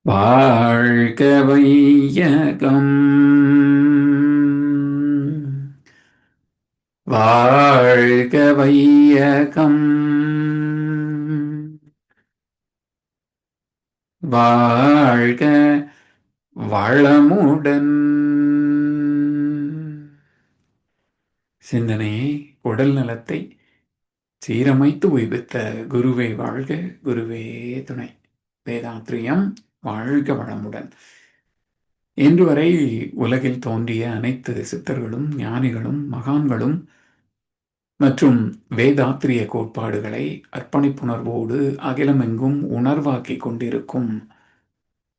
வாழ்க வையகம் வாழ்க வையகம் வாழ்க வளமுடன். சிந்தனையை உடல் நலத்தை சீரமைத்து உய்வித்த குருவே வாழ்க, குருவே துணை. வேதாத்ரியம் வாழ்க வளமுடன். இன்று வரை உலகில் தோன்றிய அனைத்து சித்தர்களும் ஞானிகளும் மகான்களும் மற்றும் வேதாத்திரிய கோட்பாடுகளை அர்ப்பணிப்புணர்வோடு அகிலமெங்கும் உணர்வாக்கிக் கொண்டிருக்கும்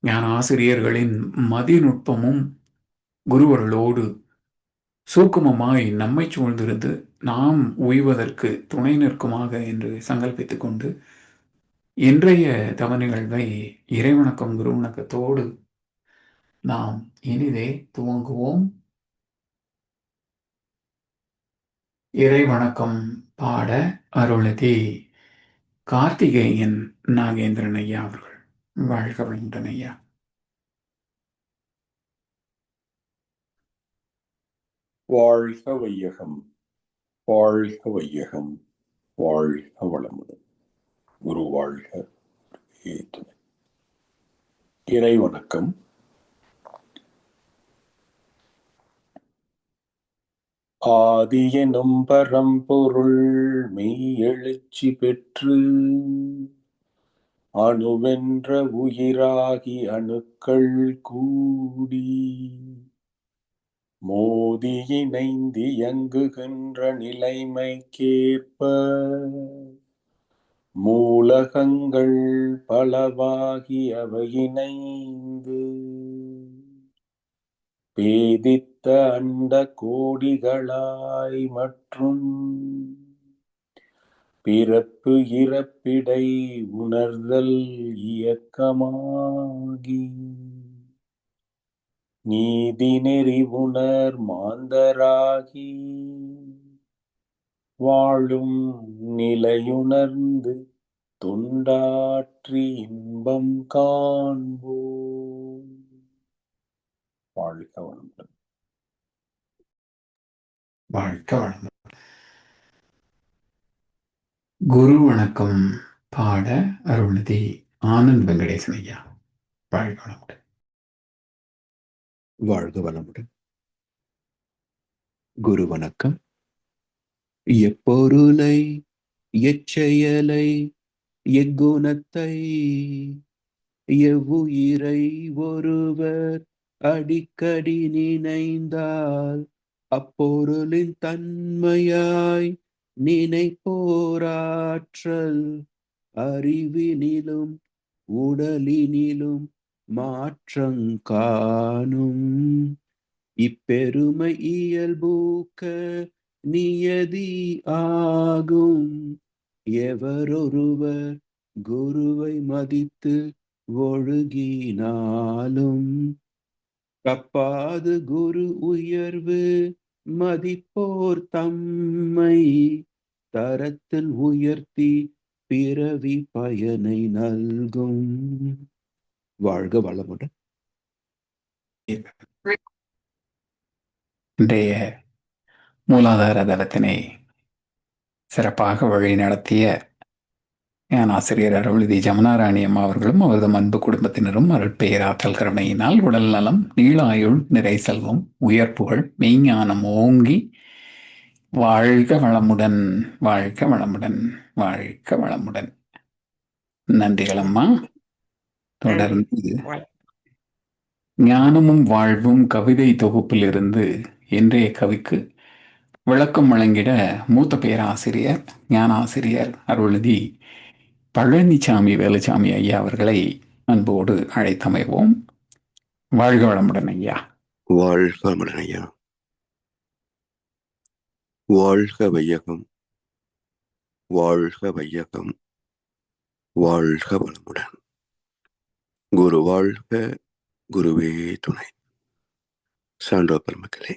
ஞான ஆசிரியர்களின் மதிநுட்பமும் குருவர்களோடு சூக்குமமாய் நம்மை சூழ்ந்திருந்து நாம் உய்வதற்கு துணை நிற்குமாக என்று சங்கல்பித்துக் கொண்டு இன்றைய தவ நிகழ்வை இறைவணக்கம் குருவணக்கத்தோடு நாம் இனிதே துவங்குவோம். இறைவணக்கம் பாட அருளதி கார்த்திகேயன் நாகேந்திரன் ஐயா அவர்கள். வாழ்க வளமுடன் ஐயா. வாழ்க வையகம், வாழ்க வையகம், வாழ்க வளமுடன். குரு வாழ்க, துணை. இறை வணக்கம். ஆதி எனும் பரம்பொருள் மெய் எழுச்சி பெற்று அணுவென்ற உயிராகி அணுக்கள் கூடி மோதி இணைந்து இயங்குகின்ற நிலைமைக்கேற்ப மூலகங்கள் பலவாகி அவை இணைந்து பேதித்த அண்ட கோடிகளாய் மற்றும் பிறப்பு இறப்பிடை உணர்தல் இயக்கமாகி நீதி நெறி உணர் மாந்தராகி வாழும் நிலையுணர்ந்து தொண்டாற்றி இன்பம் காண்போம். வாழ்க வளமுடன். வாழ்க வளமுடன். குரு வணக்கம் பாட அருள்நிதி ஆனந்த் வெங்கடேசன் ஐயா. வாழ்க வளமுடன். வாழ்க வளமுடன். குரு வணக்கம். எப்பொருளை எச்செயலை எக்குணத்தை எவ்வுயிரை ஒருவர் அடிக்கடி நினைந்தால் அப்பொருளின் தன்மையாய் நினைப்போராற்றல் அறிவினிலும் உடலினிலும் மாற்றங் காணும். இப்பெருமை இயல்பூக்க நியதி ஆகும். எவரொருவர் குருவை மதித்து ஒழுகினாலும் தப்பாது குரு உயர்வு மதிப்போர் தம்மை தரத்தில் உயர்த்தி பிறவி பயனை நல்கும். வாழ்க வளமுடன். இன்றைய மூலாதார தளத்தினை சிறப்பாக வழி நடத்திய ஆசிரியர் அருள்நிதி ஜமுனாராணி அம்மா அவர்களும் அவரது அன்பு குடும்பத்தினரும் அருட்பெயராற்றல் கருணையினால் உடல் நலம், நீளாயுள், நிறை செல்வம், உயர்ப்புகள், மெய்ஞானம் ஓங்கி வாழ்க வளமுடன், வாழ்க வளமுடன், வாழ்க வளமுடன். நன்றிகள் அம்மா. தொடர்ந்து ஞானமும் வாழ்வும் கவிதை தொகுப்பிலிருந்து இன்றைய கவிக்கு விளக்கம் வழங்கிட மூத்த பேராசிரியர் ஞானாசிரியர் அருள்நிதி பழனிசாமி வேலுச்சாமி ஐயா அவர்களை அன்போடு அழைத்தமைவோம். வாழ்க வளமுடன் ஐயா. வாழ்க வளமுடன் ஐயா. வாழ்க வையகம், வாழ்க வையகம், வாழ்க வளமுடன். குரு வாழ்க, குருவே துணை. சான்றோர் பெருமக்களே,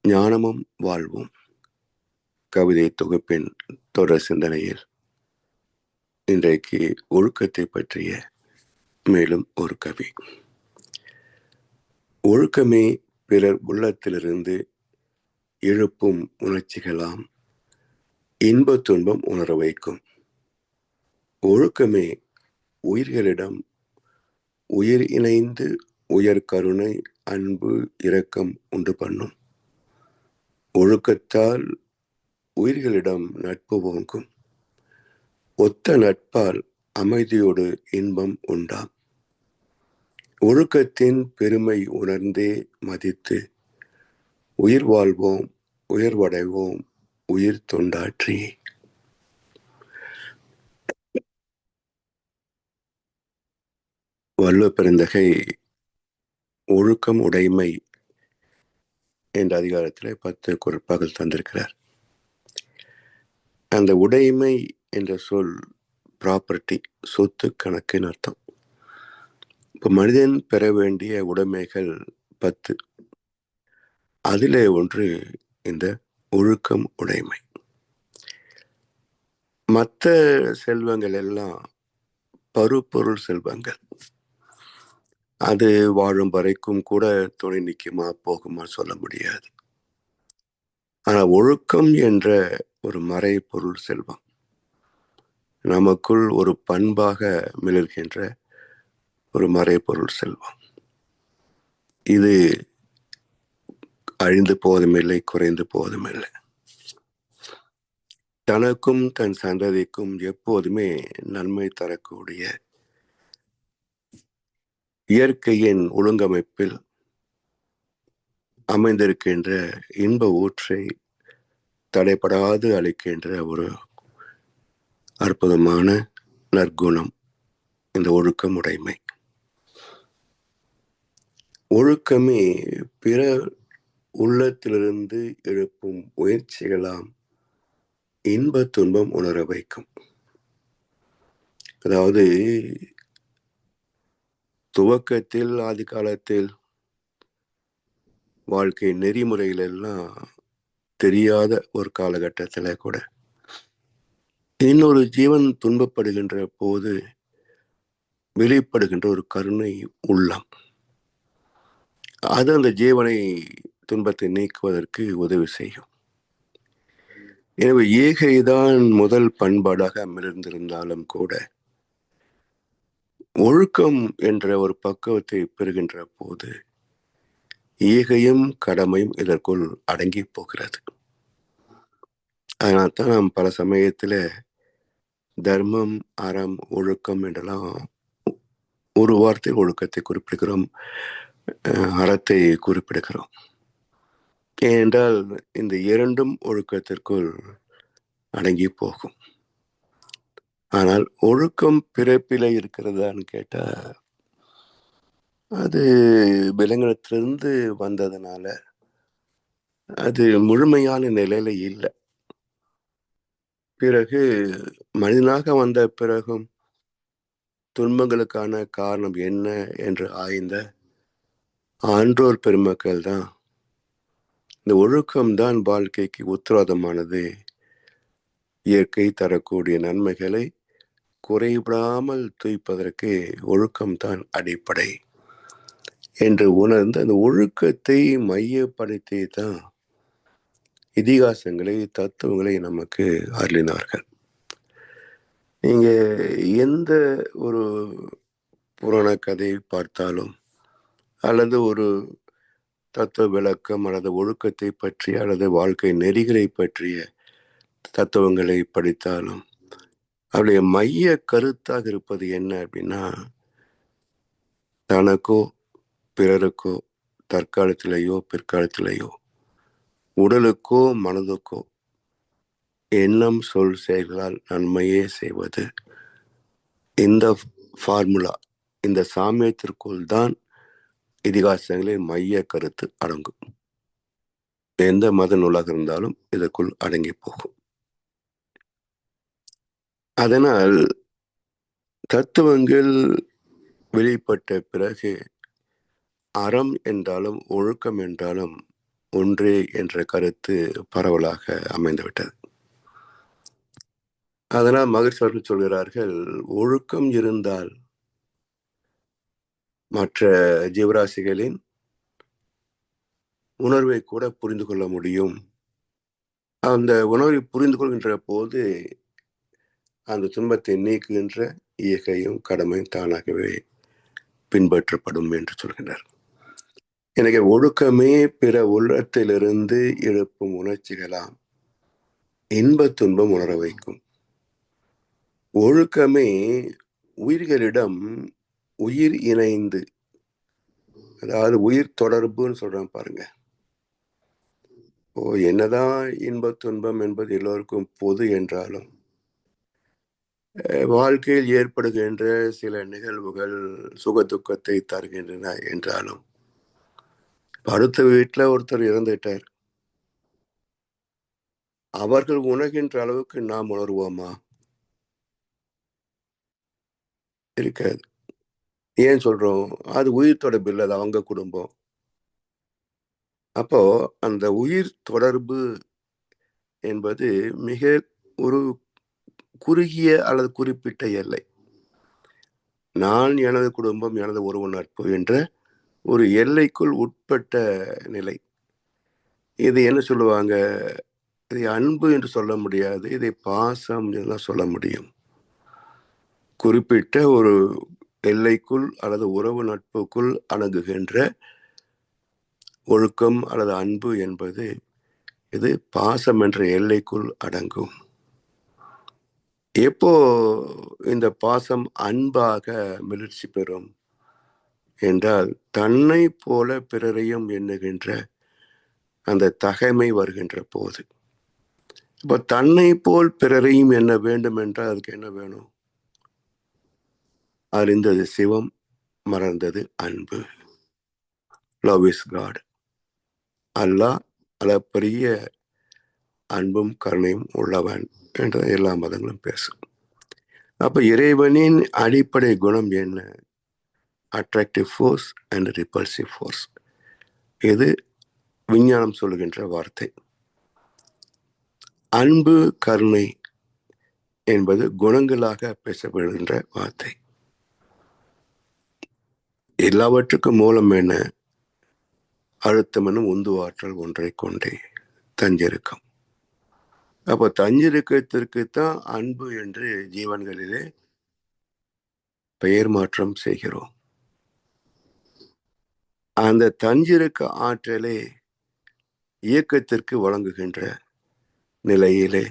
ஞானமும் வாழ்வும் கவிதை தொகுப்பின் தொடர் சிந்தனையில் இன்றைக்கு ஒழுக்கத்தை பற்றிய மேலும் ஒரு கவி. ஒழுக்கமே பிறர் உள்ளத்திலிருந்து எழுப்பும் உணர்ச்சிகளாம் இன்ப துன்பம் உணர வைக்கும். ஒழுக்கமே உயிர்களிடம் உயிர் இணைந்து உயர் கருணை அன்பு இரக்கம் உண்டு பண்ணும். ஒழுக்கத்தால் உயிர்களிடம் நட்பு ஓங்கும். ஒத்த நட்பால் அமைதியோடு இன்பம் உண்டாம். ஒழுக்கத்தின் பெருமை உணர்ந்தே மதித்து உயிர் வாழ்வோம் உயர்வடைவோம் உயிர் தொண்டாற்றி. வள்ளுவ பெருந்தகை ஒழுக்கம் உடைமை என்ற அதிகாரத்தில் 10 குறட்பாக்கள் தந்திருக்கிறார். அந்த உடைமை என்ற சொல் ப்ராப்பர்ட்டி, சொத்து கணக்குன்னு அர்த்தம். இப்போ மனிதன் பெற வேண்டிய உடைமைகள் 10. அதிலே ஒன்று இந்த ஒழுக்கம் உடைமை. மற்ற செல்வங்கள் எல்லாம் பருப்பொருள் செல்வங்கள். அது வாழும் வரைக்கும் கூட துணை நிற்குமா போகுமா சொல்ல முடியாது. ஆனால் ஒழுக்கம் என்ற ஒரு மறைபொருள் செல்வம் நமக்குள் ஒரு பண்பாக மிளர்கின்ற ஒரு மறைபொருள் செல்வம். இது அழிந்து போவதுமில்லை, குறைந்து போவதுமில்லை. தனக்கும் தன் சந்ததிக்கும் எப்போதுமே நன்மை தரக்கூடிய இயற்கையின் ஒழுங்கமைப்பில் அமைந்திருக்கின்ற இன்ப ஊற்றை தடைப்படாது அளிக்கின்ற ஒரு அற்புதமான நற்குணம் இந்த ஒழுக்கம் உடைமை. ஒழுக்கமே பிற உள்ளத்திலிருந்து எழுப்பும் முயற்சிகளாம் இன்ப துன்பம் உணர வைக்கும். அதாவது துவக்கத்தில் ஆதி காலத்தில் வாழ்க்கை நெறிமுறைகளெல்லாம் தெரியாத ஒரு காலகட்டத்தில் கூட இன்னொரு ஜீவன் துன்பப்படுகின்ற போது வெளிப்படுகின்ற ஒரு கருணை உள்ளம், அது அந்த ஜீவனை துன்பத்தை நீக்குவதற்கு உதவி செய்யும். எனவே ஈகைதான் முதல் பண்பாடாக அமர்ந்திருந்தாலும் கூட ஒழுக்கம் என்ற ஒரு பக்குவத்தை பெறுகின்ற போது ஈகையும் கடமையும் இதற்குள் அடங்கி போகிறது. அதனால்தான் நாம் பல சமயத்தில் தர்மம் அறம் ஒழுக்கம் என்றெல்லாம் ஒரு வார்த்தை ஒழுக்கத்தை குறிப்பிடுகிறோம், அறத்தை குறிப்பிடுகிறோம். ஏனென்றால் இந்த இரண்டும் ஒழுக்கத்திற்குள் அடங்கி போகும். ஆனால் ஒழுக்கம் பிறப்பில இருக்கிறதான்னு கேட்டா அது விலங்கினத்திலிருந்து வந்ததுனால அது முழுமையான நிலையில இல்லை. பிறகு மனிதனாக வந்த பிறகும் துன்பங்களுக்கான காரணம் என்ன என்று ஆய்ந்த ஆன்றோர் பெருமக்கள் தான் இந்த ஒழுக்கம்தான் வாழ்க்கைக்கு உத்தரவாதமானது, இயற்கை தரக்கூடிய நன்மைகளை குறைவிடாமல் தூய்ப்பதற்கு ஒழுக்கம்தான் அடிப்படை என்று உணர்ந்து அந்த ஒழுக்கத்தை மையப்படுத்தி தான் இதிகாசங்களை தத்துவங்களை நமக்கு அருளினார்கள். நீங்க எந்த ஒரு புராண கதை பார்த்தாலும் அல்லது ஒரு தத்துவ விளக்கம் அல்லது ஒழுக்கத்தை பற்றி அல்லது வாழ்க்கை நெறிகளை பற்றிய தத்துவங்களை படித்தாலும் அவருடைய மைய கருத்தாக இருப்பது என்ன அப்படின்னா, தனக்கோ பிறருக்கோ தற்காலத்திலேயோ பிற்காலத்திலேயோ உடலுக்கோ மனதுக்கோ எண்ணம் சொல் செயல்களால் நன்மையே செய்வது. இந்த ஃபார்முலா, இந்த சாமியத்திற்குள் தான் இதிகாசங்களின் மைய கருத்து அடங்கும். எந்த மத நூலாக இருந்தாலும் இதற்குள் அடங்கி போகும். அதனால் தத்துவங்கள் வெளிப்பட்ட பிறகு அறம் என்றாலும் ஒழுக்கம் என்றாலும் ஒன்றே என்ற கருத்து பரவலாக அமைந்துவிட்டது. அதனால் மகிழ்ச்சி சொல்கிறார்கள், ஒழுக்கம் இருந்தால் மற்ற ஜீவராசிகளின் உணர்வை கூட புரிந்து கொள்ள முடியும். அந்த உணர்வை புரிந்து கொள்கின்ற போது அந்த துன்பத்தை நீக்குகின்ற இயற்கையும் கடமையும் தானாகவே பின்பற்றப்படும் என்று சொல்கிறார். எனக்கு ஒழுக்கமே பிற உள்ளத்திலிருந்து எழுப்பும் உணர்ச்சிகளாம் இன்ப துன்பம் உணர வைக்கும். ஒழுக்கமே உயிர்களிடம் உயிர் இணைந்து, அதாவது உயிர் தொடர்புன்னு சொல்றான் பாருங்க. என்னதான் இன்ப துன்பம் என்பது எல்லோருக்கும் பொது என்றாலும் வாழ்க்கையில் ஏற்படுகின்ற சில நிகழ்வுகள் சுக துக்கத்தை தருகின்றன என்றாலும், அடுத்த வீட்டுல ஒருத்தர் இறந்துட்டார், அவர்கள் உணர்கின்ற அளவுக்கு நாம் உணர்வோமா? இருக்காது. ஏன் சொல்றோம்? அது உயிர் தொடர்பு இல்லை, அது அவங்க குடும்பம். அப்போ அந்த உயிர் தொடர்பு என்பது மிக ஒரு குறுகிய அல்லது குறிப்பிட்ட எல்லை. நான், எனது குடும்பம், எனது உறவு நட்பு என்ற ஒரு எல்லைக்குள் உட்பட்ட நிலை. இது என்ன சொல்லுவாங்க? இதை அன்பு என்று சொல்ல முடியாது, இதை பாசம் என்றுதான் சொல்ல முடியும். குறிப்பிட்ட ஒரு எல்லைக்குள் அல்லது உறவு நட்புக்குள் அணுகுகின்ற ஒழுக்கம் அல்லது அன்பு என்பது இது பாசம் என்ற எல்லைக்குள் அடங்கும். எப்போ இந்த பாசம் அன்பாக மிளர்ச்சி பெறும் என்றால், தன்னை போல பிறரையும் எண்ணுகின்ற அந்த தகைமை வருகின்ற போது. இப்போ தன்னை போல் பிறரையும் எண்ண வேண்டும் என்றால் அதுக்கு என்ன வேணும்? அறிந்தது சிவம், மறந்தது அன்பு. Love is God. அல்லாஹ் அளப்பரிய அன்பும் கருணையும் உள்ளவன் என்ற எல்லா மதங்களும் பேசும். அப்ப இறைவனின் அடிப்படை குணம் என்ன? Attractive force and repulsive force. இது விஞ்ஞானம் சொல்லுகின்ற வார்த்தை. அன்பு, கருணை என்பது குணங்களாக பேசப்படுகின்ற வார்த்தை. எல்லாவற்றுக்கும் மூலம் என்ன? அழுத்தம் எனும் உந்து ஆற்றல் ஒன்றை கொண்டே தஞ்சிருக்கும். அப்ப தஞ்சிருக்கத்திற்குத்தான் அன்பு என்று ஜீவன்களிலே பெயர் மாற்றம் செய்கிறோம். அந்த தஞ்சிருக்க ஆற்றலை இயக்கத்திற்கு வழங்குகின்ற நிலையிலே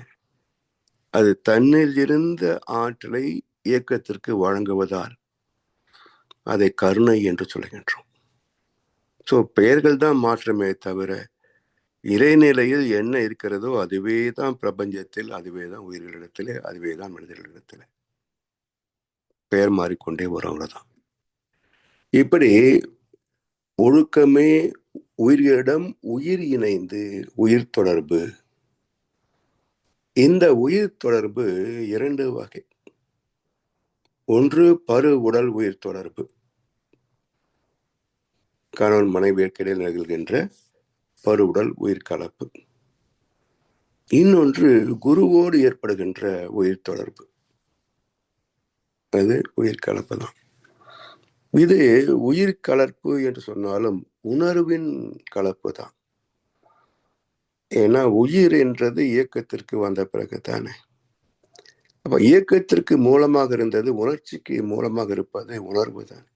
அது தன்னில் இருந்த ஆற்றலை இயக்கத்திற்கு வழங்குவதால் அதை கருணை என்று சொல்கின்றோம். ஸோ பெயர்கள் தான் மாற்றமே தவிர இறைநிலையில் என்ன இருக்கிறதோ அதுவே தான் பிரபஞ்சத்தில், அதுவே தான் உயிர்களிடத்திலே, அதுவே தான் மனிதர்களிடத்திலே. பெயர் மாறிக்கொண்டே வரவுலதான். இப்படி ஒழுக்கமே உயிர்களிடம் உயிர் இணைந்து உயிர் தொடர்பு. இந்த உயிர் தொடர்பு இரண்டு வகை. ஒன்று பரு உடல் உயிர் தொடர்பு, கணவன் மனைவியர்க்கிடையில் நிகழ்கின்ற பரு உடல் உயிர் கலப்பு. இன்னொன்று குருவோடு ஏற்படுகின்ற உயிர் தொடர்பு, அது உயிர் கலப்பு தான். இது உயிர் கலப்பு என்று சொன்னாலும் உணர்வின் கலப்பு தான். ஏன்னா உயிர் என்றது இயக்கத்திற்கு வந்த பிறகு தானே. அப்ப இயக்கத்திற்கு மூலமாக இருந்தது உணர்ச்சிக்கு மூலமாக இருப்பது உணர்வு தான்.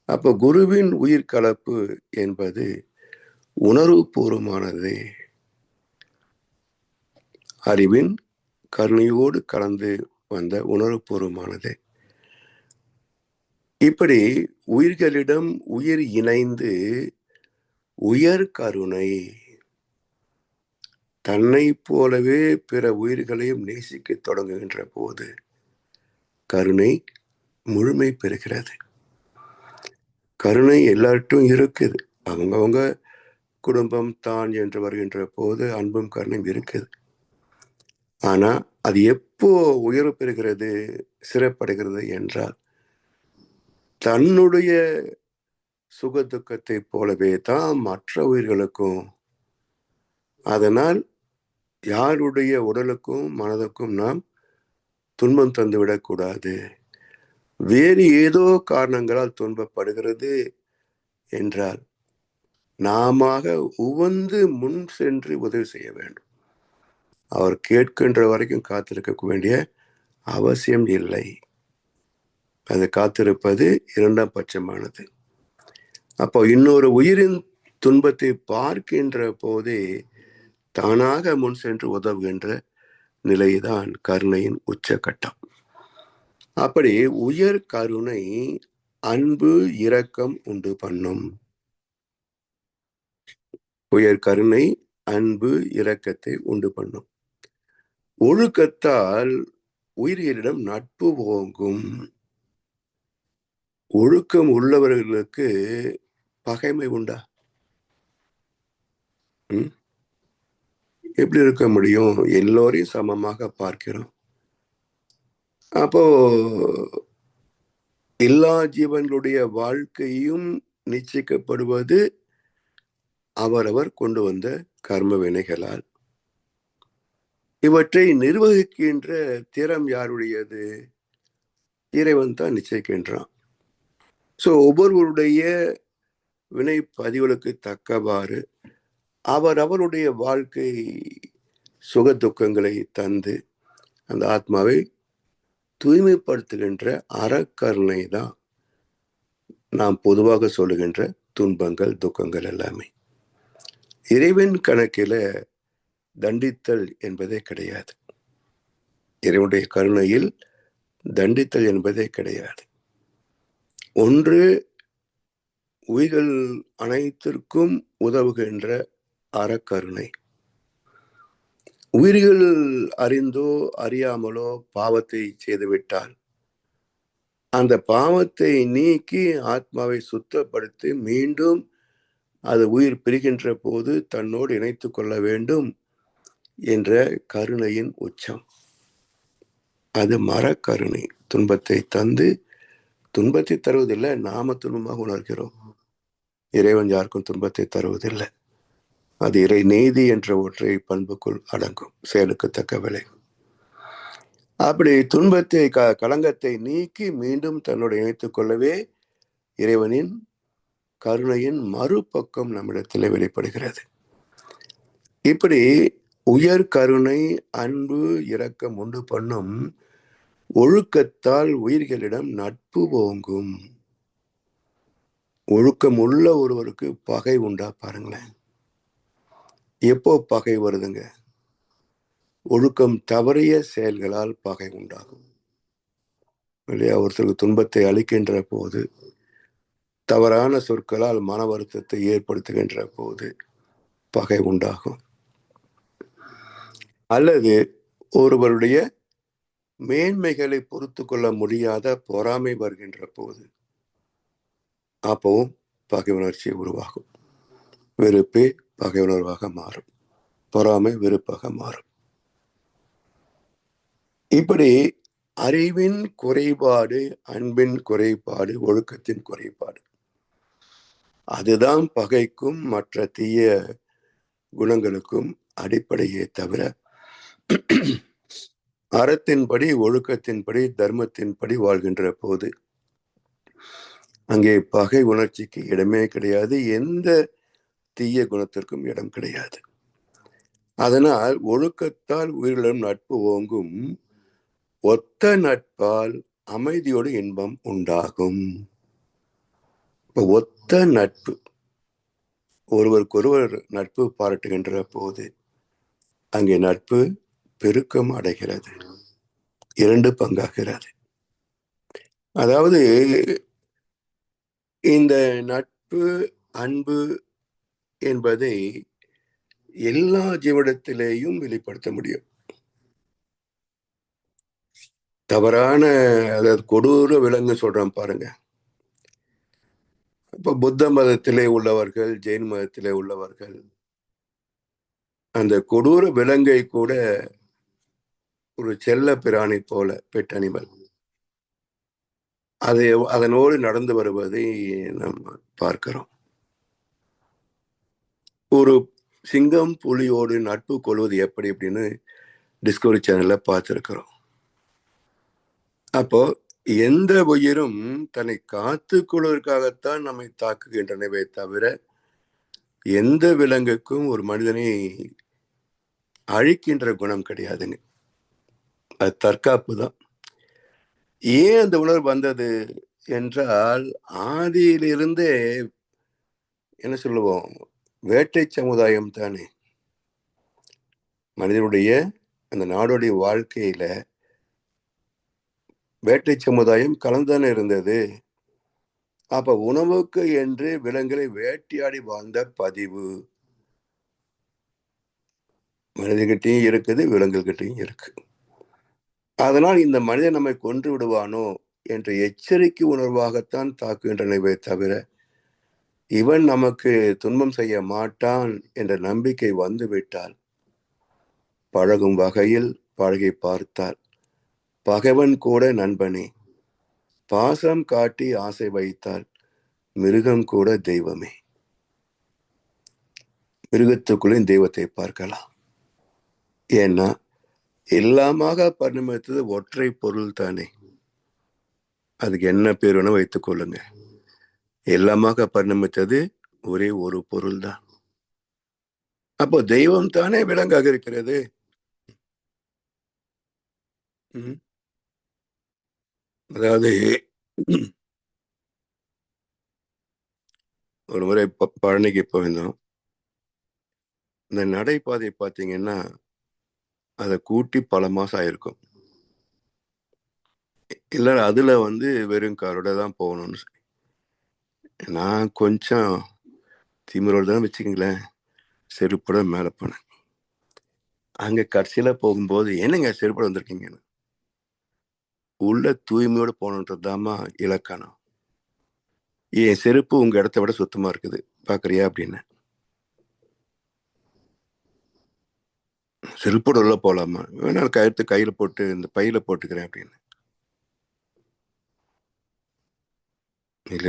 அப்ப குருவின் உயிர் கலப்பு என்பது உணர்வு பூர்வமானது, அறிவின் கருணையோடு கலந்து வந்த உணர்வு பூர்வமானது. இப்படி உயிர்களிடம் உயிர் இணைந்து உயர் கருணை, தன்னை போலவே பிற உயிர்களையும் நேசிக்க தொடங்குகின்ற போது கருணை முழுமை பெறுகிறது. கருணை எல்லார்ட்டும் இருக்குது. அவங்கவுங்க குடும்பம் தான் என்று வருகின்ற போது அன்பும் கருணையும் இருக்குது. ஆனா அது எப்போ உயர்வு பெறுகிறது, சிறப்படைகிறது என்றால் தன்னுடைய சுக துக்கத்தை போலவே தான் மற்ற உயிர்களுக்கும். அதனால் யாருடைய உடலுக்கும் மனதுக்கும் நாம் துன்பம் தந்துவிடக்கூடாது. வேறு ஏதோ காரணங்களால் துன்பப்படுகிறது என்றால் நாம உவந்து முன் சென்று உதவி செய்ய வேண்டும். அவர் கேட்கின்ற வரைக்கும் காத்திருக்க வேண்டிய அவசியம் இல்லை. அது காத்திருப்பது இரண்டாம் பட்சமானது. அப்போ இன்னொரு உயிரின் துன்பத்தை பார்க்கின்ற போதே தானாக முன் சென்று உதவுகின்ற நிலைதான் கருணையின் உச்சகட்டம். அப்படி உயர் கருணை அன்பு இரக்கம் உண்டு பண்ணும். உயர் கருணை அன்பு இரக்கத்தை உண்டு பண்ணும். ஒழுக்கத்தால் உயிரிடம் நட்பு ஓங்கும். ஒழுக்கம் உள்ளவர்களுக்கு பகைமை உண்டா? எப்படி இருக்க முடியும்? எல்லோரையும் சமமாக பார்க்கிறோம். அப்போ எல்லா ஜீவன்களுடைய வாழ்க்கையும் நிச்சயிக்கப்படுவது அவரவர் கொண்டு வந்த கர்ம வினைகளால். இவற்றை நிர்வகிக்கின்ற திறம் யாருடையது? இறைவன் தான் நிச்சயிக்கின்றான். ஒவ்வொருவருடைய வினை பதிவுகளுக்கு தக்கவாறு அவருடைய வாழ்க்கை சுக துக்கங்களை தந்து அந்த ஆத்மாவை தூய்மைப்படுத்துகின்ற அறக்கருணை தான் நாம் பொதுவாக சொல்லுகின்ற துன்பங்கள் துக்கங்கள் எல்லாமே. இறைவன் கணக்கில தண்டித்தல் என்பதே கிடையாது. இறைவனுடைய கருணையில் தண்டித்தல் என்பதே கிடையாது. ஒன்று உயிர்கள் அனைத்திற்கும் உதவுகின்ற அறக்கருணை. உயிர்கள் அறிந்தோ அறியாமலோ பாவத்தை செய்துவிட்டால் அந்த பாவத்தை நீக்கி ஆத்மாவை சுத்தப்படுத்தி மீண்டும் அது உயிர் பிரிகின்ற போது தன்னோடு இணைத்து கொள்ள வேண்டும் என்ற கருணையின் உச்சம். அது மரக்கருணை. துன்பத்தை தந்து துன்பத்தை தருவதில்லை, நாம துன்பமாக உணர்கிறோம். இறைவன் யாருக்கும் துன்பத்தை தருவதில்லை. அது இறை நீதி என்ற ஒற்றை பண்புக்குள் அடங்கும். செயலுக்கு தக்க விலை. அப்படி துன்பத்தை களங்கத்தை நீக்கி மீண்டும் தன்னோடு இணைத்துக் கொள்ளவே இறைவனின் கருணையின் மறுபக்கம் நம்மிடத்திலே வெளிப்படுகிறது. இப்படி உயர் கருணை அன்பு இரக்கம் உண்டு பண்ணும் ஒழுக்கத்தால் உயிர்களிடம் நட்பு ஓங்கும். ஒழுக்கம் உள்ள ஒருவருக்கு பகை உண்டா? பாருங்களேன், எப்போ பகை வருதுங்க? ஒழுக்கம் தவறிய செயல்களால் பகை உண்டாகும் இல்லையா? ஒருத்தருக்கு துன்பத்தை அளிக்கின்ற போது, தவறான சொற்களால் மன வருத்தத்தை ஏற்படுத்துகின்ற போது பகை உண்டாகும். அல்லது ஒருவருடைய மேன்மைகளை பொறுத்து கொள்ள முடியாத பொறாமை வருகின்ற போது அப்பவும் பகை உணர்ச்சி உருவாகும். வெறுப்பே பகை உணர்வாக மாறும், பொறாமை வெறுப்பாக மாறும். இப்படி அறிவின் குறைபாடு, அன்பின் குறைபாடு, ஒழுக்கத்தின் குறைபாடு, அதுதான் பகைக்கும் மற்ற தீய குணங்களுக்கும் அடிப்படையே தவிர அறத்தின்படி ஒழுக்கத்தின்படி தர்மத்தின்படி வாழ்கின்ற போது அங்கே பகை உணர்ச்சிக்கு இடமே கிடையாது. எந்த தீய குணத்திற்கும் இடம் கிடையாது. அதனால் ஒழுக்கத்தால் உயிரிடம் நட்பு ஓங்கும். ஒத்த நட்பால் அமைதியோடு இன்பம் உண்டாகும். ஒத்த நட்பு, ஒருவருக்கொருவர் நட்பு பாராட்டுகின்ற போது அங்கே நட்பு பெருக்கம் அடைகிறது, 2 பங்காகிறது. அதாவது இந்த நட்பு அன்பு என்பதை எல்லா ஜீவனத்திலேயும் வெளிப்படுத்த முடியும். தவறான, அதாவது கொடூர விலங்கு சொல்றான் பாருங்க. இப்ப புத்த மதத்திலே உள்ளவர்கள், ஜெயின் மதத்திலே உள்ளவர்கள் அந்த கொடூர விலங்கை கூட ஒரு செல்ல பிராணி போல, பெட் அனிமல், அதனோடு நடந்து வருவதை நம்ம பார்க்கிறோம். ஒரு சிங்கம் புலியோடு நட்பு கொள்வது எப்படி அப்படின்னு டிஸ்கவரி சேனல்ல பார்த்திருக்கிறோம். அப்போ எந்த உயிரும் தன்னை காத்துக் கொள்வதற்காகத்தான் நம்மை தாக்குகின்றனவே தவிர எந்த விலங்குக்கும் ஒரு மனிதனை அழிக்கின்ற குணம் கிடையாதுங்க. அது தற்காப்பு தான். ஏன் அந்த உணர்வு வந்தது என்றால், ஆதியிலிருந்தே என்ன சொல்லுவோம், வேட்டை சமுதாயம் தானே மனிதனுடைய அந்த நாடுடைய வாழ்க்கையில வேட்டை சமுதாயம் கலந்தானே இருந்தது. அப்ப உணவுக்கு என்று விலங்குகளை வேட்டையாடி வாழ்ந்த பதிவு மனிதர்கிட்டையும் இருக்குது, விலங்குகிட்டையும் இருக்கு. அதனால் இந்த மனிதன் நம்மை கொன்று விடுவானோ என்ற எச்சரிக்கை உணர்வாகத்தான் தாக்குகின்றனவே தவிர இவன் நமக்கு துன்பம் செய்ய மாட்டான் என்ற நம்பிக்கை வந்துவிட்டால் பழகும் வகையில் பழகி பார்த்தால் பகைவன் கூட நண்பனே, பாசம் காட்டி ஆசை வைத்தால் மிருகம் கூட தெய்வமே. மிருகத்துக்குள்ளே தெய்வத்தை பார்க்கலாம். ஏன்னா எல்லாமாக பரிணமித்தது ஒற்றை பொருள் தானே. அதுக்கு என்ன பேர் வேணா வைத்துக் கொள்ளுங்க. எல்லாமாக பரிணமித்தது ஒரே ஒரு பொருள் தான். அப்போ தெய்வம் தானே விலங்காக இருக்கிறது. அதாவது ஒரு முறை பழனிக்கு போயிருந்தோம். இந்த நடைபாதை பார்த்தீங்கன்னா அதை கூட்டி பல மாசம் ஆயிருக்கும். இல்லை அதுல வெறும் காரோட தான் போகணும்னு சொல்லி நான் கொஞ்சம் திமிரோடு தான் வச்சுக்கங்களேன், செருப்புட மேலே போனேன். அங்க கடைசியில போகும்போது என்னங்க செருப்போட வந்திருக்கீங்கன்னு, உள்ள தூய்மையோடு போகணுன்றதுதாம்மா இலக்கணம். என் செருப்பு உங்க இடத்த விட சுத்தமா இருக்குது, பாக்குறியா அப்படின்னு. செருப்போட உள்ள போலாமா, வேணா கழுத்து கையில போட்டு இந்த பையில போட்டுக்கிறேன் அப்படின்னு.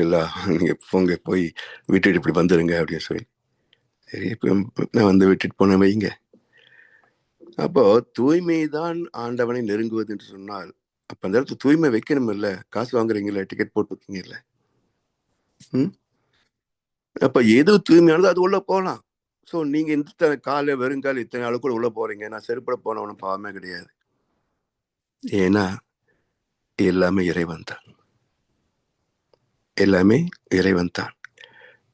இல்ல நீங்க போங்க, போய் விட்டுட்டு இப்படி வந்துருங்க அப்படின்னு சொல்லி, சரி இப்ப நான் விட்டுட்டு போன வைங்க. அப்போ தூய்மை தான் ஆண்டவனை நெருங்குவது என்று சொன்னால் அப்ப அந்த இடத்துல தூய்மை வைக்கணும் இல்ல, காசு வாங்குறீங்கல்ல, டிக்கெட் போட்டுருக்கீங்கல்ல. அப்ப எது தூய்மையானது அது உள்ள போகலாம். ஸோ நீங்க இந்த காலை வெறுங்கால் இத்தனை ஆளு கூட உள்ள போறீங்க, நான் செருப்பட போனவனும் பாவமே கிடையாது. ஏன்னா எல்லாமே இறைவன் தான், எல்லாமே இறைவன் தான்.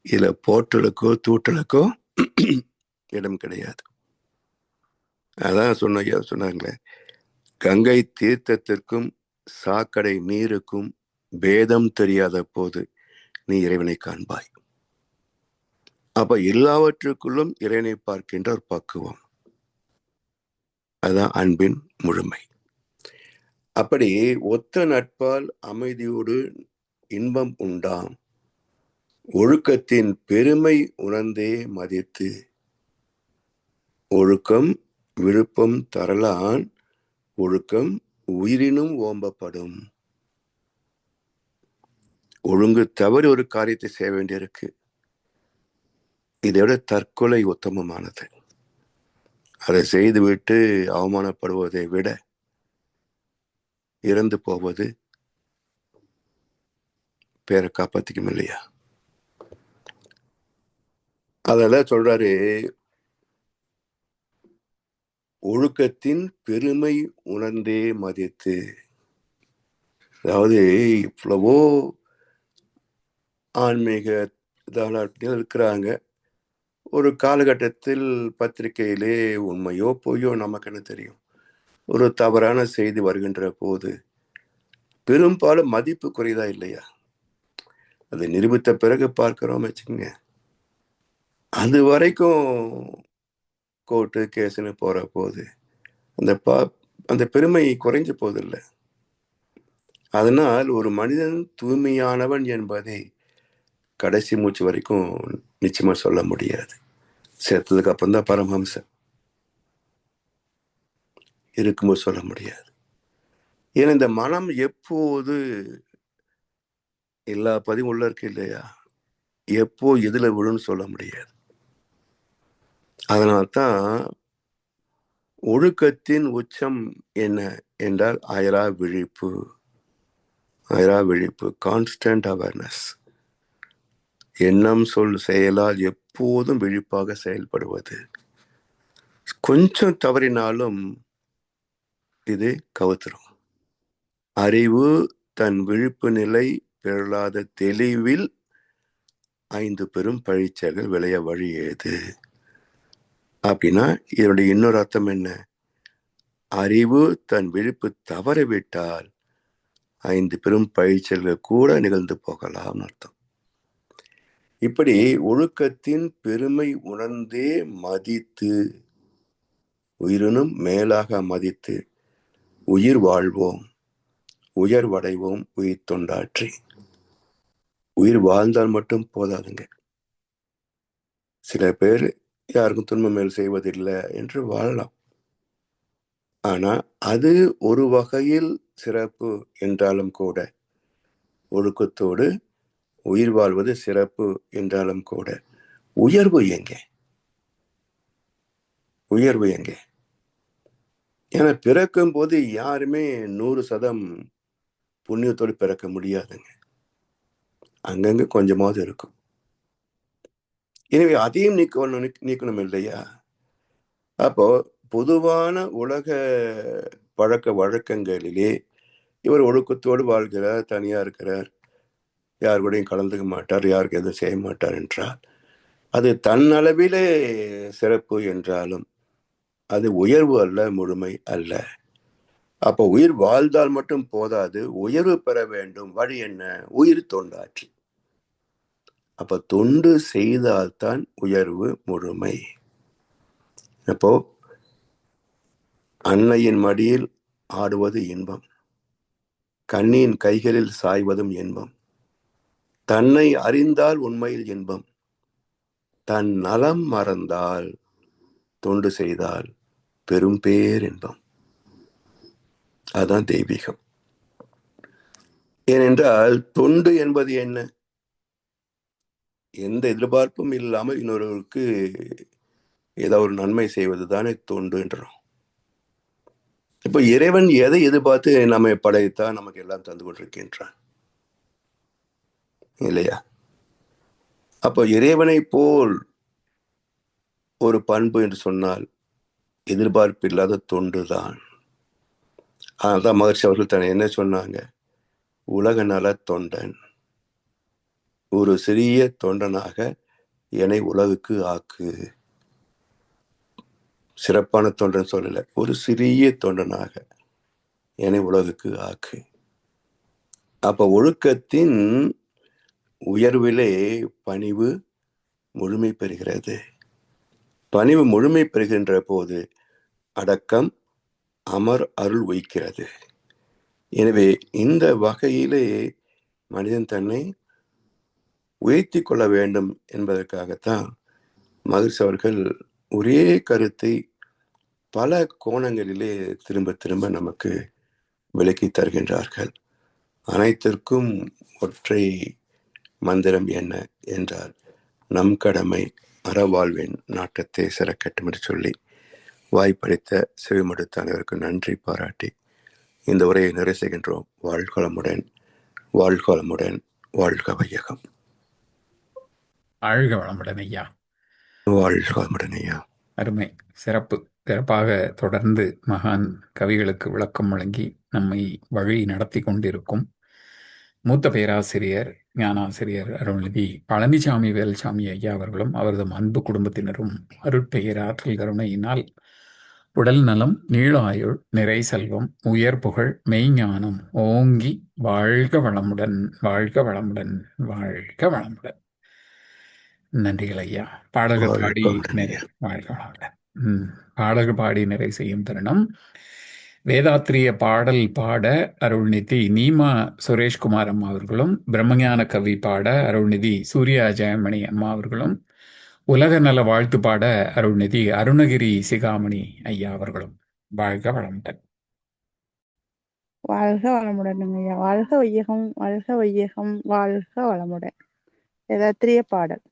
இதுல போட்டலுக்கோ தூட்டலுக்கோ இடம் கிடையாது. அதான் சொன்னாங்களே, கங்கை தீர்த்தத்திற்கும் சாக்கடை நீருக்கும் பேதம் தெரியாத போது நீ இறைவனை காண்பாய். அப்ப எல்லாவற்றுக்குள்ளும் இறைவனை பார்க்கின்ற ஒரு பக்குவம், அதான் அன்பின் முழுமை. அப்படி ஒத்த நட்பால் அமைதியோடு இன்பம் உண்டாம், ஒழுக்கத்தின் பெருமை உணர்ந்தே மதித்து. ஒழுக்கம் விழுப்பம் தரலான், ஒழுக்கம் உயிரினும் ஓம்பப்படும். ஒழுங்கு தவறி ஒரு காரியத்தை செய்ய வேண்டியிருக்கு, இதைவிட தற்கொலை உத்தமமானது. அதை செய்துவிட்டு அவமானப்படுவதை விட இறந்து போவது பேரை காப்பாத்திக்கும் இல்லையா. அதெல்லாம் சொல்றாரு, ஒழுக்கத்தின் பெருமை உணர்ந்தே மதித்து. அதாவது இவ்வளவோ ஆன்மீக இருக்கிறாங்க, ஒரு காலகட்டத்தில் பத்திரிகையிலே உண்மையோ பொய்யோ நமக்கு என்ன தெரியும், ஒரு தவறான செய்தி வருகின்ற போது பெரும்பாலும் மதிப்பு குறைதா இல்லையா. அதை நிரூபித்த பிறகு பார்க்கிறோம் வச்சுக்கோங்க, அது வரைக்கும் கோர்ட்டு கேஸ்ன்னு போற போது அந்த பெருமை குறைஞ்சு போதில்லை. அதனால் ஒரு மனிதன் தூய்மையானவன் என்பதை கடைசி மூச்சு வரைக்கும் நிச்சயமா சொல்ல முடியாது. சேர்த்ததுக்கு அப்புறம் தான் பரமஹம்சர், இருக்கும்போது சொல்ல முடியாது. ஏன்னா இந்த மனம் எப்போது எல்லா பதிவும் உள்ள இருக்கு இல்லையா, எப்போ எதுல விழுன்னு சொல்ல முடியாது. அதனால்தான் ஒழுக்கத்தின் உச்சம் என்ன என்றால் அயரா விழிப்பு. அயரா விழிப்பு, கான்ஸ்டன்ட் அவேர்னஸ். எண்ணம் சொல் செயலால் எப்போதும் விழிப்பாக செயல்படுவது. கொஞ்சம் தவறினாலும் இது கவுத்துரும். அறிவு தன் விழிப்பு நிலை பெறலாத தெளிவில் 5 பெரும் பழிச்செயல்கள் விளைய வழி ஏது அப்படின்னா இதனுடைய இன்னொரு அர்த்தம் என்ன? அறிவு தன் விழிப்பு தவறவிட்டால் 5 பெரும் பழிச்செயல்கள் கூட நிகழ்ந்து போகலாம் அர்த்தம். இப்படி ஒழுக்கத்தின் பெருமை உணர்ந்தே மதித்து, உயிரினும் மேலாக மதித்து உயிர் வாழ்வோம், உயர்வடைவோம் உயிர் தொண்டாற்றி. உயிர் வாழ்ந்தால் மட்டும் போதாதுங்க. சில பேர் யாருக்கும் துன்பம் மேல் செய்வதில்லை என்று வாழலாம். ஆனா அது ஒரு வகையில் சிறப்பு என்றாலும் கூட, ஒழுக்கத்தோடு உயிர் வாழ்வது சிறப்பு என்றாலும் கூட, உயர்வு எங்கே? உயர்வு எங்கே? ஏன்னா பிறக்கும் போது யாருமே 100% புண்ணியத்தோடு பிறக்க முடியாதுங்க. அங்கங்க கொஞ்சமாவது இருக்கும். எனவே அதையும் நீக்கணும் இல்லையா? அப்போ பொதுவான உலக பழக்க வழக்கங்களிலே இவர் ஒழுக்கத்தோடு வாழ்கிறார், தனியா இருக்கிறார், யார் கூடயும் கலந்துக்க மாட்டார், யாருக்கு எதுவும் செய்ய மாட்டார் என்றால் அது தன்னளவிலே சிறப்பு என்றாலும் அது உயர்வு அல்ல, முழுமை அல்ல. அப்போ உயிர் வாழ்ந்தால் மட்டும் போதாது, உயர்வு பெற வேண்டும். வழி என்ன? உயிர் தொண்டாற்றி. அப்ப தொண்டு செய்தால்தான் உயர்வு, முழுமை. அப்போ அன்னையின் மடியில் ஆடுவது இன்பம், கண்ணியின் கைகளில் சாய்வதும் இன்பம், தன்னை அறிந்தால் உண்மையில் இன்பம், தன் நலம் மறந்தால் தொண்டு செய்தால் பெரும் பேர் இன்பம். அதான் தெய்வீகம். ஏனென்றால் தொண்டு என்பது என்ன? எந்த எதிர்பார்ப்பும் இல்லாமல் இன்னொருவருக்கு ஏதாவது ஒரு நன்மை செய்வது தானே தொண்டு என்றோம். இப்ப இறைவன் எதை எதிர்பார்த்து நம்மை படைத்தா நமக்கு எல்லாம் தந்து கொண்டிருக்கின்றான் இல்லையா? அப்போ இறைவனை போல் ஒரு பண்பு என்று சொன்னால் எதிர்பார்ப்பு இல்லாத தொண்டுதான். அதான் மகர்ஷி அவர்கள் தன்னை என்ன சொன்னாங்க? உலக நல தொண்டன், ஒரு சிறிய தொண்டனாக என்னை உலகுக்கு ஆக்கு. சிறப்பான தொண்டன் சொல்லல, ஒரு சிறிய தொண்டனாக என்னை உலகுக்கு ஆக்கு. அப்ப ஒழுக்கத்தின் உயர்விலே பணிவு முழுமை பெறுகிறது. பணிவு முழுமை பெறுகின்ற போது அடக்கம் அமர் அருள் உய்க்கிறது. எனவே இந்த வகையிலே மனிதன் தன்னை உயர்த்தி கொள்ள வேண்டும் என்பதற்காகத்தான் மகர்ஷி அவர்கள் ஒரே கருத்தை பல கோணங்களிலே திரும்ப திரும்ப நமக்கு விளக்கி தருகின்றார்கள். அனைத்திற்கும் ஒற்றை மந்திரம் என்ன என்றால், நம் கடமை அறவாழ்வின் நாட்டத்தை சிறக்கட்டும் என்று சொல்லி வாய்ப்பளித்த செவிமடுத்த அனைவருக்கு நன்றி பாராட்டி இந்த உரையை நிறைவு செய்கின்றோம். வாழ்கலமுடன், வாழ்கலமுடன், வாழ்க வையகம். வாழ்க வளமுடன் ஐயா. வாழ்க வளமுடன் ஐயா. அருமை, சிறப்பு. சிறப்பாக தொடர்ந்து மகான் கவிகளுக்கு விளக்கம் வழங்கி நம்மை வழி நடத்தி கொண்டிருக்கும் மூத்த பேராசிரியர் ஞானாசிரியர் அருள்நிதி பழனிசாமி வேல்சாமி ஐயா அவர்களும் அவரது அன்பு குடும்பத்தினரும் அருட்பெயர் ஆற்றல் கருணையினால் உடல் நலம், நீள ஆயுள், நிறை செல்வம், உயர் புகழ், மெய்ஞானம் ஓங்கி வாழ்க வளமுடன், வாழ்க வளமுடன், வாழ்க வளமுடன். நன்றிகள் ஐயா. பாடல்கள் பாடி நிறை வாழ்க வளமுடன். பாடல்கள் பாடி நிறை செய்யும் தருணம். வேதாத்திரிய பாடல் பாட அருள்நிதி நீமா சுரேஷ்குமார் அம்மா அவர்களும், பிரம்மஞான கவி பாட அருள்நிதி சூர்யா ஜெயமணி அம்மா அவர்களும், உலக நல வாழ்த்து பாட அருள்நிதி அருணகிரி சிகாமணி ஐயா அவர்களும். வாழ்க வளமுடன். வாழ்க வளமுடன் ஐயா. வாழ்க வையகம், வாழ்க வையகம், வாழ்க வளமுடன். வேதாத்திரிய பாடல்.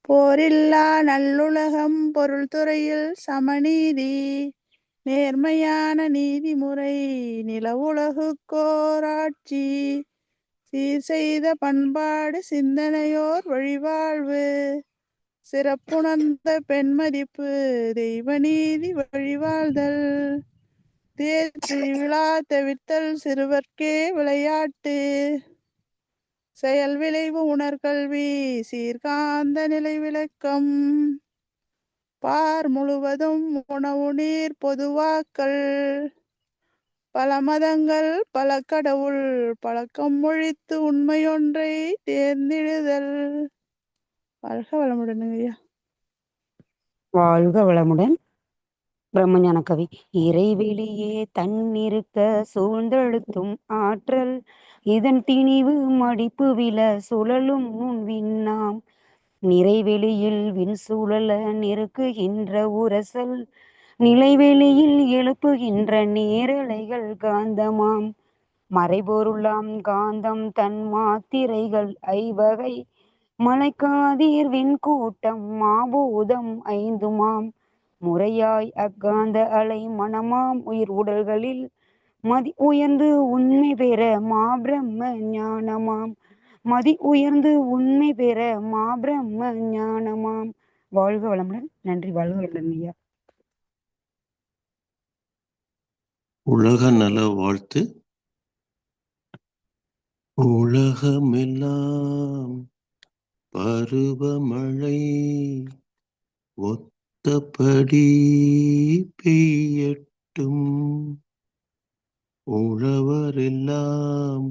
போரில்லா நல்லுலகம், பொருள் துறையில் சமநீதி, நேர்மையான நீதிமுறை, நில உலகுக்கோராட்சி, சீர் செய்த பண்பாடு சிந்தனையோர் வழிவாழ்வு சிறப்புணர்ந்த பெண்மதிப்பு தெய்வநீதி வழிவாழ்தல் தேர்ச்சி விழா தவிர்த்தல் சிறுவர்க்கே விளையாட்டு செயல் விளைவு உணர்கல்வி சீர்காந்த நிலை விளக்கம் பார் முழுவதும் உணவு நீர் பொதுவாக்கல் பல மதங்கள் பல கடவுள் பழக்கம் ஒழித்து உண்மையொன்றை தேர்ந்திடுதல். வாழ்க வளமுடன் ஐயா. வாழ்க வளமுடன். பிரம்மஞான கவி. இறைவெளியே தன்னிருக்க சூழ்ந்தெழுத்தும் ஆற்றல் இதன் திணிவு மடிப்பு வில சுழலும் உன் விண்ணாம் நிறைவெளியில் விண் சூழல நெருக்குகின்ற உரசல் நிலைவெளியில் எழுப்புகின்ற நேரலைகள் காந்தமாம் மறைபொருளாம் காந்தம் தன் மாத்திரைகள் ஐவகை மலைக்காதீர் விண்கூட்டம் மாபூதம் ஐந்துமாம் முறையாய் அக்காந்த அலை மனமாம் உயிர் உடல்களில் மதி உயர்ந்து உண்மை பெற மாபிரம்ம ஞானமாம் மதி உயர்ந்து உண்மை பெற மாபிரம்ம ஞானமாம். வாழ்க வளமுடன். நன்றி. வாழ்க வளமுடன் ஐயா. உலக நல வாழ்த்து. உலகமெல்லாம் பருவமழை ஒத்தபடி பெய்யட்டும், உழவரெல்லாம்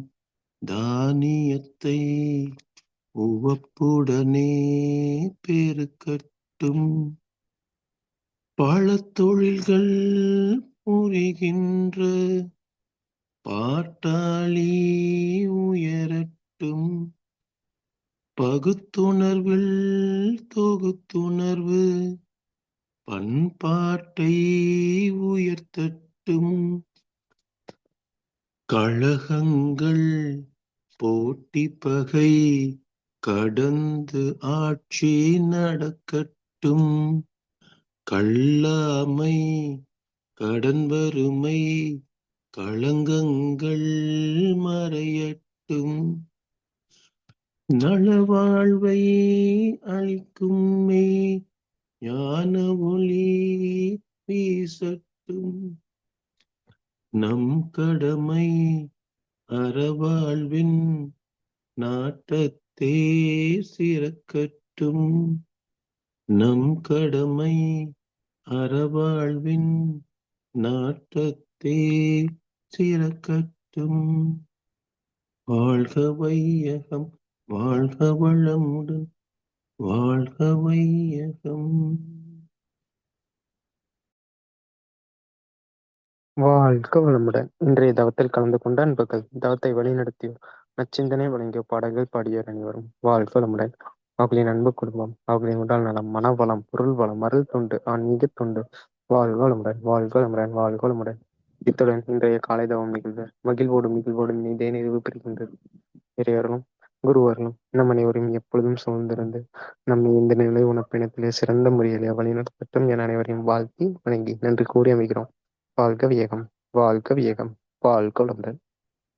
தானியத்தை உவப்புடனே பெருக்கட்டும், பல தொழில்கள் புரிகின்ற பாட்டாளி உயரட்டும், பகுத்துணர்வில் தொகுத்துணர்வு பண்பாட்டை உயர்த்தட்டும், கழகங்கள் போட்டி பகை கடந்து ஆட்சி நடக்கட்டும், கல்லாமை கடன் வறுமை களங்கங்கள் மறையட்டும், நலவாழ்வை அளிக்குமே ஞான ஒளி வீசட்டும், நம் கடமை அறவாழ்வின் நாட்டத்தே சிறக்கட்டும், நம் கடமை அறவாழ்வின் நாட்டத்தே சிறக்கட்டும். வாழ்க வையகம், வாழ்க வளமுடன், வாழ்க வையகம். வாழ்க வளமுடன். இன்றைய தவத்தில் கலந்து கொண்ட அன்புகள், தவத்தை வழிநடத்தியோர், நச்சிந்தனை வழங்கிய பாடல்கள் பாடியோர் அனைவரும் வாழ்க வளமுடன். அவர்களின் அன்பு குடும்பம், அவர்களின் உடல் நலம், மனவளம், பொருள் வளம், அருள் தொண்டு, ஆன்மீக தொண்டு, வாழ்க வளமுடன், வாழ்க வளமுடன், வாழ்க வளமுடன். இத்துடன் இன்றைய காலை தவம் மகிழ்வோடும் இதே நிறைவு பெறுகின்றது. இறையர்களும் குருவர்களும் நம் அனைவரையும் எப்பொழுதும் சூழ்ந்திருந்து நம்மை இந்த நிலை உணப்பினத்திலே சிறந்த முறையிலே வழிநடத்தட்டும் என அனைவரையும் வாழ்த்தி வணங்கி நன்றி கூறி அமைகிறோம். வாழ்க வியகம், வாழ்க வியகம், வாழ்க வளமுடன்.